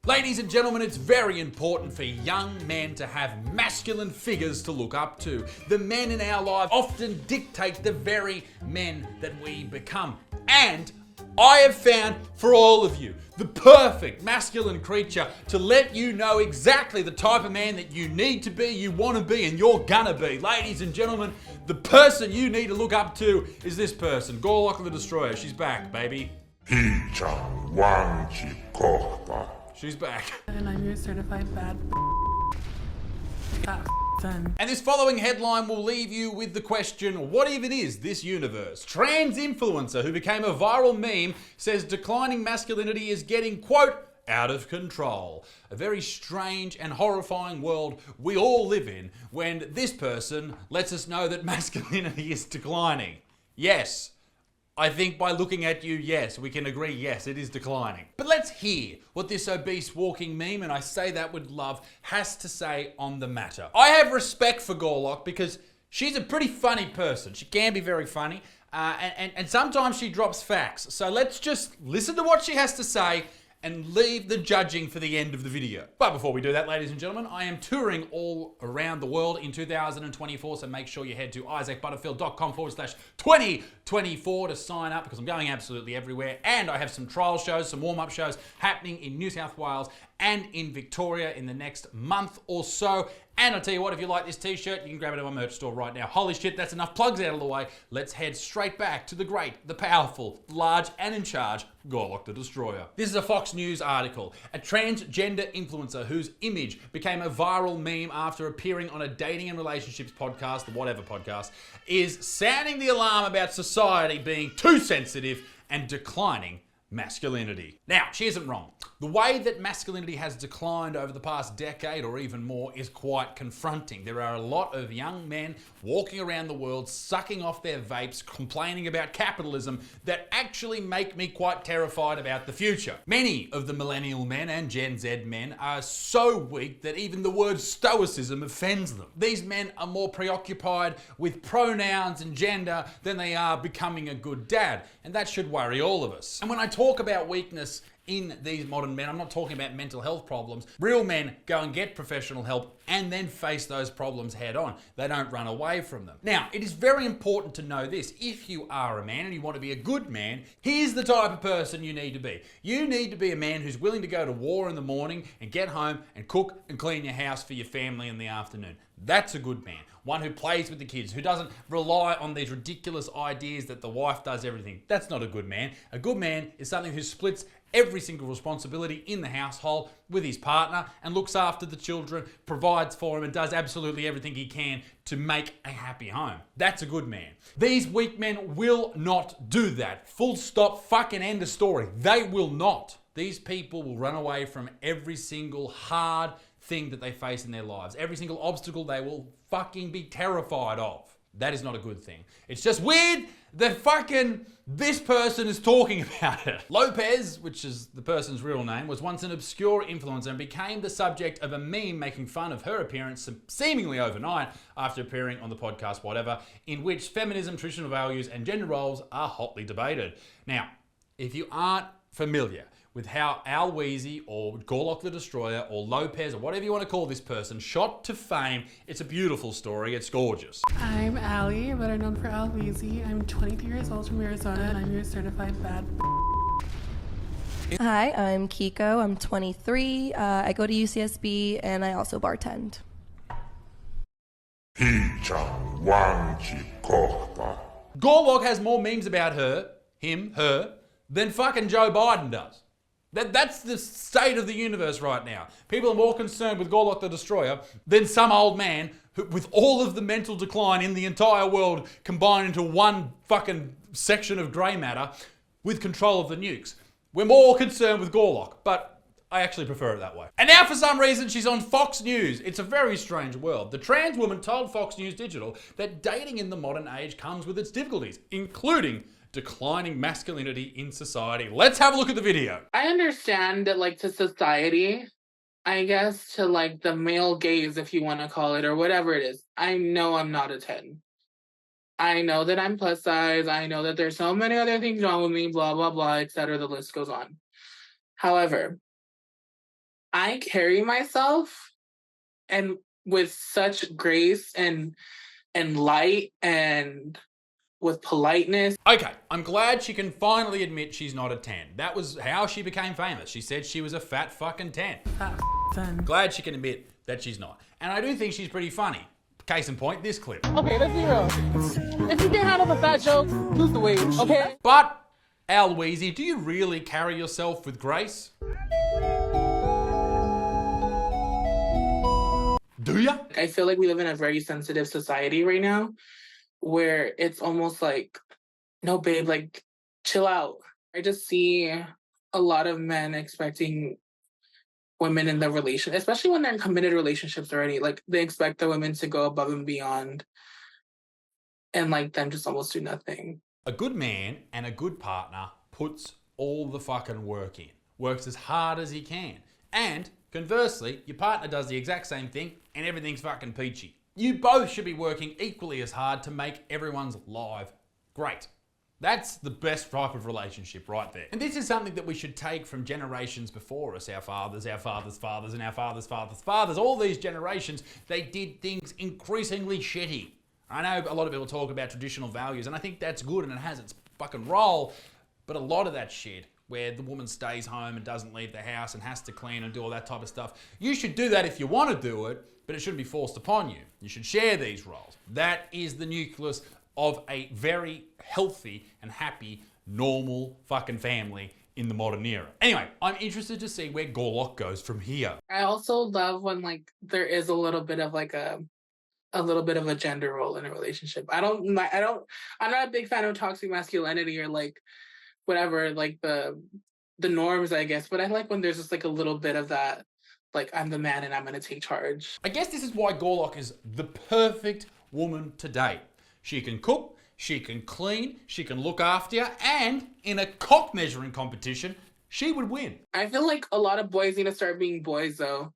Ladies and gentlemen, it's very important for young men to have masculine figures to look up to. The men in our lives often dictate the very men that we become. And I have found for all of you the perfect masculine creature to let you know exactly the type of man that you need to be, you want to be, and you're gonna be. Ladies and gentlemen, the person you need to look up to is this person, Gorlock The Destroyer. She's back, baby. She's back. And I'm your certified bad son. And this following headline will leave you with the question, what even is this universe? Trans influencer who became a viral meme says declining masculinity is getting, quote, out of control. A very strange and horrifying world we all live in when this person lets us know that masculinity is declining. Yes. I think by looking at you, yes, we can agree, yes, it is declining. But let's hear what this obese walking meme, and I say that with love, has to say on the matter. I have respect for Gorlock because she's a pretty funny person. She can be very funny, and sometimes she drops facts. So let's just listen to what she has to say and leave the judging for the end of the video. But before we do that, ladies and gentlemen, I am touring all around the world in 2024, so make sure you head to isaacbutterfield.com/2024 to sign up because I'm going absolutely everywhere. And I have some trial shows, some warm-up shows happening in New South Wales and in Victoria in the next month or so. And I'll tell you what, if you like this t-shirt, you can grab it at my merch store right now. Holy shit, that's enough plugs out of the way. Let's head straight back to the great, the powerful, large and in charge, Gorlock The Destroyer. This is a Fox News article. A transgender influencer whose image became a viral meme after appearing on a dating and relationships podcast, the whatever podcast, is sounding the alarm about society being too sensitive and declining masculinity. Now, she isn't wrong. The way that masculinity has declined over the past decade or even more is quite confronting. There are a lot of young men walking around the world sucking off their vapes, complaining about capitalism that actually make me quite terrified about the future. Many of the millennial men and Gen Z men are so weak that even the word stoicism offends them. These men are more preoccupied with pronouns and gender than they are becoming a good dad, and that should worry all of us. And when I talk about weakness in these modern men, I'm not talking about mental health problems. Real men go and get professional help and then face those problems head on. They don't run away from them. Now, it is very important to know this. If you are a man and you want to be a good man, here's the type of person you need to be. You need to be a man who's willing to go to war in the morning and get home and cook and clean your house for your family in the afternoon. That's a good man. One who plays with the kids, who doesn't rely on these ridiculous ideas that the wife does everything. That's not a good man. A good man is something who splits every single responsibility in the household with his partner and looks after the children, provides for him and does absolutely everything he can to make a happy home. That's a good man. These weak men will not do that. Full stop, fucking end of story. They will not. These people will run away from every single hard thing that they face in their lives. Every single obstacle they will fucking be terrified of. That is not a good thing. It's just weird that fucking this person is talking about it. Lopez, which is the person's real name, was once an obscure influencer and became the subject of a meme making fun of her appearance seemingly overnight after appearing on the podcast Whatever, in which feminism, traditional values and gender roles are hotly debated. Now, if you aren't familiar with how Al Weezy or Gorlock The Destroyer or Lopez or whatever you want to call this person shot to fame, it's a beautiful story. It's gorgeous. I'm Allie, but I'm known for Al Weezy. I'm 23 years old from Arizona, and I'm your certified bad. Hi, I'm Kiko. I'm 23. I go to UCSB, and I also bartend. Gorlock has more memes about her, him, her, than fucking Joe Biden does. That's the state of the universe right now. People are more concerned with Gorlock The Destroyer than some old man who, with all of the mental decline in the entire world combined into one fucking section of grey matter with control of the nukes. We're more concerned with Gorlock, but I actually prefer it that way. And now for some reason she's on Fox News. It's a very strange world. The trans woman told Fox News Digital that dating in the modern age comes with its difficulties, including declining masculinity in society. Let's have a look at the video. I understand that, like, to society, I guess, to, like, the male gaze, if you want to call it, or whatever it is, I know I'm not a 10. I know that I'm plus size. I know that there's so many other things wrong with me, blah, blah, blah, etc. The list goes on. However, I carry myself and with such grace and light and with politeness. Okay, I'm glad she can finally admit she's not a 10. That was how she became famous. She said she was a fat fucking 10. Fat 10. Glad she can admit that she's not. And I do think she's pretty funny. Case in point, this clip. Okay, let's be real. If you can handle the fat jokes, lose the weight, okay? But, Al Weezy, do you really carry yourself with grace? Do ya? I feel like we live in a very sensitive society right now where it's almost like, no, babe, like, chill out. I just see a lot of men expecting women in the relation, especially when they're in committed relationships already. Like, they expect the women to go above and beyond and, like, them just almost do nothing. A good man and a good partner puts all the fucking work in. Works as hard as he can. And, conversely, your partner does the exact same thing and everything's fucking peachy. You both should be working equally as hard to make everyone's life great. That's the best type of relationship right there. And this is something that we should take from generations before us, our fathers' fathers, and our fathers' fathers. All these generations, they did things increasingly shitty. I know a lot of people talk about traditional values, and I think that's good and it has its fucking role, but a lot of that shit, where the woman stays home and doesn't leave the house and has to clean and do all that type of stuff, you should do that if you want to do it, but it shouldn't be forced upon you. You should share these roles. That is the nucleus of a very healthy and happy, normal fucking family in the modern era. Anyway, I'm interested to see where Gorlock goes from here. I also love when, like, there is a little bit of like a little bit of a gender role in a relationship. I'm not a big fan of toxic masculinity or like whatever, like the norms, I guess, but I like when there's just like a little bit of that, like, I'm the man and I'm gonna take charge. I guess this is why Gorlock is the perfect woman to date. She can cook, she can clean, she can look after you, and in a cock measuring competition, she would win. I feel like a lot of boys need to start being boys though,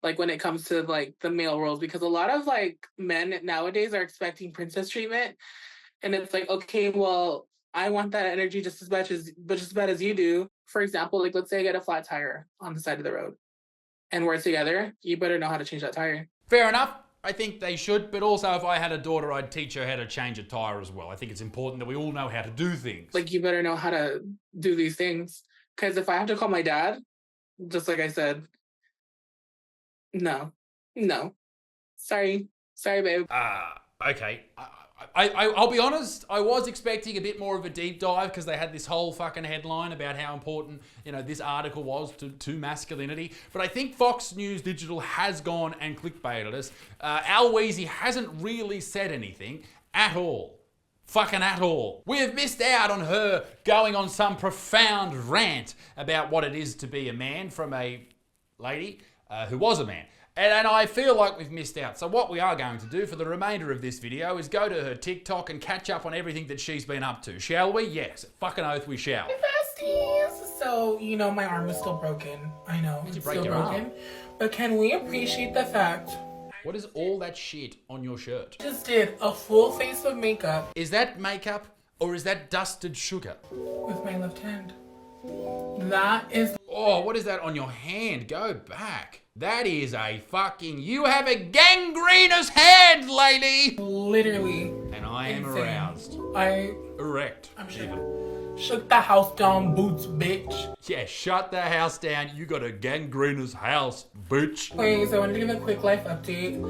like when it comes to like the male roles, because a lot of like men nowadays are expecting princess treatment, and it's like, okay, well, I want that energy just as bad as you do. For example, like, let's say I get a flat tire on the side of the road and we're together, you better know how to change that tire. Fair enough. I think they should, but also if I had a daughter, I'd teach her how to change a tire as well. I think it's important that we all know how to do things. Like, you better know how to do these things. Because if I have to call my dad, just like I said, no. Sorry, babe. Okay. I'll be honest, I was expecting a bit more of a deep dive because they had this whole fucking headline about how important, this article was to masculinity. But I think Fox News Digital has gone and clickbaited us. Al Weezy hasn't really said anything at all. Fucking at all. We have missed out on her going on some profound rant about what it is to be a man from a lady who was a man. And I feel like we've missed out. So what we are going to do for the remainder of this video is go to her TikTok and catch up on everything that she's been up to. Shall we? Yes. Fucking oath we shall. Besties. So, my arm is still broken. I know. Did you It's break still your broken. arm? But can we appreciate the fact What is all that shit on your shirt? I just did a full face of makeup Is that makeup or is that dusted sugar? with my left hand? That is Oh, what is that on your hand? Go back. That is a fucking... You have a gangrenous hand, lady! literally And I am insane. aroused. I Erect. I'm sure. Even. shook the house down, boots, bitch. Yeah, shut the house down. You got a gangrenous house, bitch. Okay, so I wanted to give a quick life update.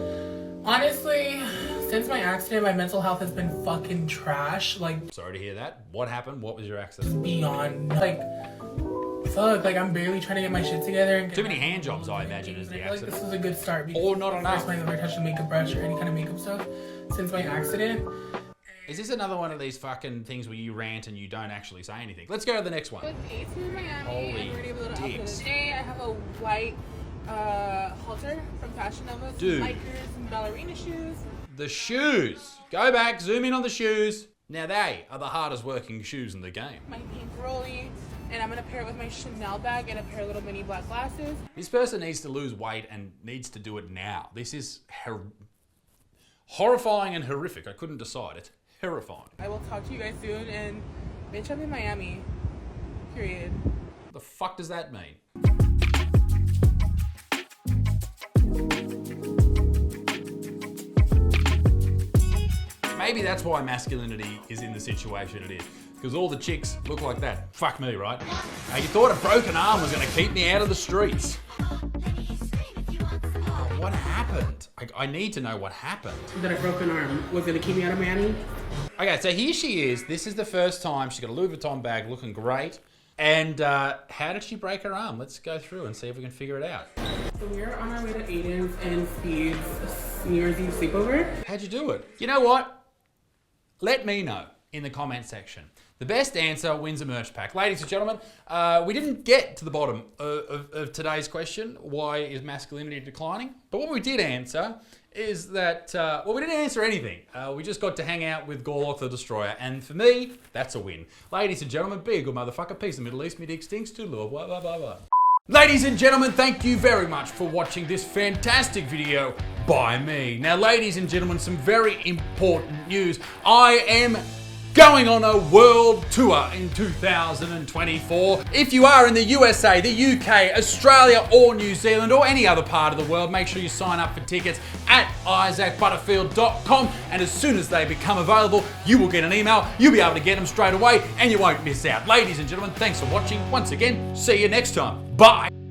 Honestly, since my accident, my mental health has been fucking trash. Like, Sorry to hear that. What happened? What was your accident? beyond. Like, fuck, like, I'm barely trying to get my shit together. And Too many hand jobs, I imagine, is the I feel like this accident. was a good start. Because Or not enough. first time I've ever touched a makeup brush or any kind of makeup stuff since my accident. Is this another one of these fucking things where you rant and you don't actually say anything? Let's go to the next one. With AC in Miami, Holy I'm ready to have a little outfit dicks. of the day. I have a white halter from Fashion Nova, some Dude. bikers, some ballerina shoes. The shoes. Go back, zoom in on the shoes. Now they are the hardest working shoes in the game. My pink rollie, and I'm gonna pair it with my Chanel bag and a pair of little mini black glasses. This person needs to lose weight and needs to do it now. This is horrifying and horrific. I couldn't decide. It's terrifying. I will talk to you guys soon, and bitch, I'm in Miami. Period. What the fuck does that mean? maybe that's why masculinity is in the situation it is. Because all the chicks look like that. Fuck me, right? Now, you thought a broken arm was going to keep me out of the streets. What happened? I need to know what happened. That a broken arm was gonna keep me out of Manny. Okay, so here she is. This is the first time. She's got a Louis Vuitton bag, looking great. And how did she break her arm? Let's go through and see if we can figure it out. So we're on our way to Aiden's and Speed's New Year's Eve sleepover. How'd you do it? You know what? Let me know in the comment section. The best answer wins a merch pack. Ladies and gentlemen, we didn't get to the bottom of today's question, why is masculinity declining? But what we did answer is that, well, we didn't answer anything. We just got to hang out with Gorlock the Destroyer. And for me, that's a win. Ladies and gentlemen, be a good motherfucker. Peace in the Middle East. Me dick stinks too. Blah, blah, blah, blah, blah. Ladies and gentlemen, thank you very much for watching this fantastic video by me. Now, ladies and gentlemen, some very important news. I am going on a world tour in 2024. If you are in the USA, the UK, Australia or New Zealand or any other part of the world, make sure you sign up for tickets at isaacbutterfield.com, and as soon as they become available, you will get an email. You'll be able to get them straight away and you won't miss out. Ladies and gentlemen, thanks for watching. Once again, see you next time. Bye.